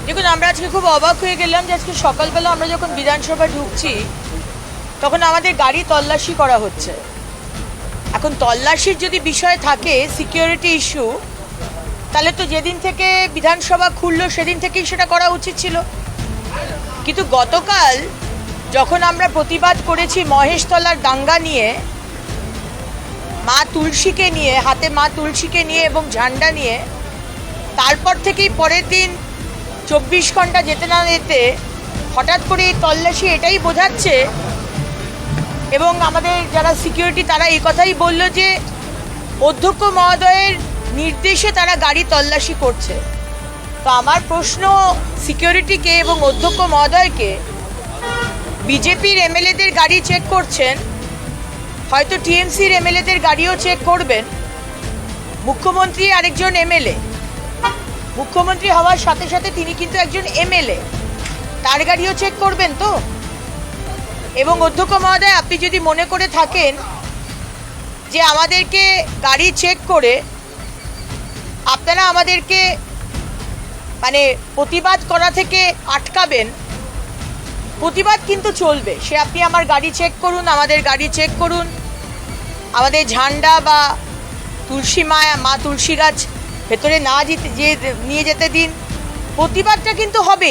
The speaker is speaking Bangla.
দেখুন, আমরা আজকে খুব অবাক হয়ে গেলাম যে আজকে সকালবেলা আমরা যখন বিধানসভা ঢুকছি তখন আমাদের গাড়ি তল্লাশি করা হচ্ছে। এখন তল্লাশির যদি বিষয় থাকে, সিকিউরিটি ইস্যু, তাহলে তো যেদিন থেকে বিধানসভা খুললো সেদিন থেকেই সেটা করা উচিত ছিল। কিন্তু গতকাল যখন আমরা প্রতিবাদ করেছি মহেশতলার দাঙ্গা নিয়ে, মা তুলসীকে নিয়ে, হাতে মা তুলসীকে নিয়ে এবং ঝান্ডা নিয়ে, তারপর থেকেই পরের দিন 24 ঘন্টা যেতে না যেতে হঠাৎ করে এই তল্লাশি এটাই বোঝাচ্ছে। এবং আমাদের যারা সিকিউরিটি তারা এই কথাই বলল যে অধ্যক্ষ মহোদয়ের নির্দেশে তারা গাড়ি তল্লাশি করছে। তো আমার প্রশ্ন সিকিউরিটিকে এবং অধ্যক্ষ মহোদয়কে, বিজেপির এমএলএদের গাড়ি চেক করছেন, হয়তো টিএমসির এমএলএদের গাড়িও চেক করবেন। মুখ্যমন্ত্রী আরেকজন এমএলএ, মুখ্যমন্ত্রী হওয়ার সাথে সাথে তিনি কিন্তু একজন এমএলএ, তার গাড়িও চেক করবেন তো। এবং অধ্যক্ষ মহোদয়, আপনি যদি মনে করে থাকেন যে আমাদেরকে গাড়ি চেক করে আপনারা আমাদেরকে মানে প্রতিবাদ করা থেকে আটকাবেন, প্রতিবাদ কিন্তু চলবে। সে আপনি আমার গাড়ি চেক করুন, আমাদের গাড়ি চেক করুন, আমাদের ঝান্ডা বা তুলসী মা তুলসী গাছ ভেতরে না নিয়ে যেতে দিন, প্রতিবাদটা কিন্তু হবে।